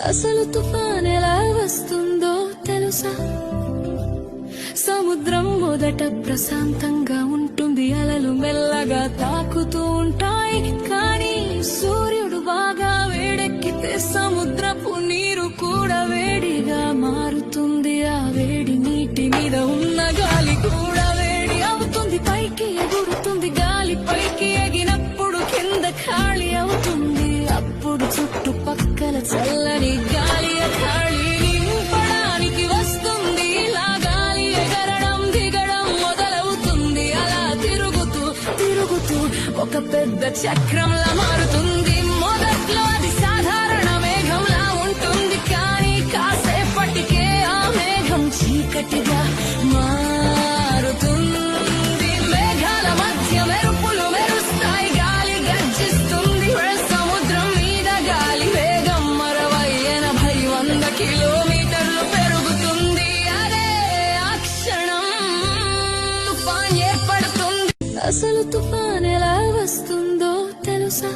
అసలు తుఫాన్ ఎలా వస్తుందో తెలుసా? సముద్రం మొదట ప్రశాంతంగా ఉంటుంది, అలలు మెల్లగా తాకుతూ ఉంటాయి. కానీ సూర్యుడు బాగా వేడెక్కితే సముద్రపు నీరు కూడా వేడిగా మారుతుంది. ఆ వేడి నీటి మీద ఉన్న గాలి కూడా వేడి అవుతుంది, పైకి ఎగురుతుంది. గాలి పైకి ఎగినప్పుడు కింద ఖాళీ అవుతుంది. అప్పుడు చుట్టుపక్కల చల్లని గాలి ఖాళీ నింపడానికి వస్తుంది. ఇలా గాలి ఎగరడం దిగడం మొదలవుతుంది. అలా తిరుగుతూ తిరుగుతూ ఒక పెద్ద చక్రంలా మారుతుంది. మొదట్లో అది సాధారణ మేఘంలా ఉంటుంది, కానీ కాసేపటికే ఆ మేఘం చీకటిగా మారుతుంది. మేఘాల మధ్య మెరుపులు మెరుస్తాయి, గాలి గర్జిస్తుంది. సముద్రం మీద గాలి వేగం 60-80-100 కిలోమీటర్లు పెరుగుతుంది. అదే ఆ క్షణం తుఫాన్ ఏర్పడుతుంది. అసలు తుఫాన్ ఎలా వస్తుందో తెలుసా?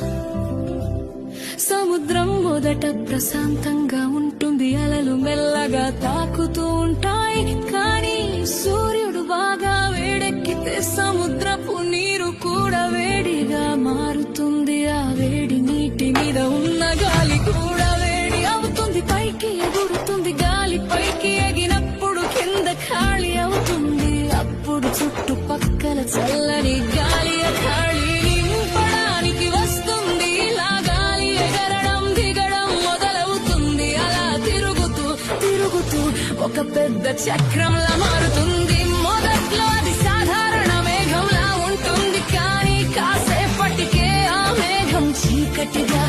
సముద్రం మొదట ప్రశాంతంగా ఉంటుంది, అలలు మెల్లగా తాకుతూ ఉంటాయి. కానీ సూర్యుడు బాగా వేడెక్కితే సముద్రపు నీరు కూడా వేడిగా మారుతుంది. ఆ వేడి నీటి మీద ఉన్న గాలి కూడా వేడి అవుతుంది, పైకి ఎగురుతుంది. గాలి పైకి ఎగినప్పుడు కింద ఖాళీ అవుతుంది. అప్పుడు చుట్టుపక్కల చల్లని గాలి ఖాళీ నింపడానికి వస్తుంది. ఇలా గాలి ఎగరడం దిగడం మొదలవుతుంది. అలా తిరుగుతూ తిరుగుతూ ఒక పెద్ద చక్రంలా మారుతుంది. మొదట్లో అది సాధారణ మేఘంలా ఉంటుంది, కానీ కాసేపటికే ఆ మేఘం చీకటిగా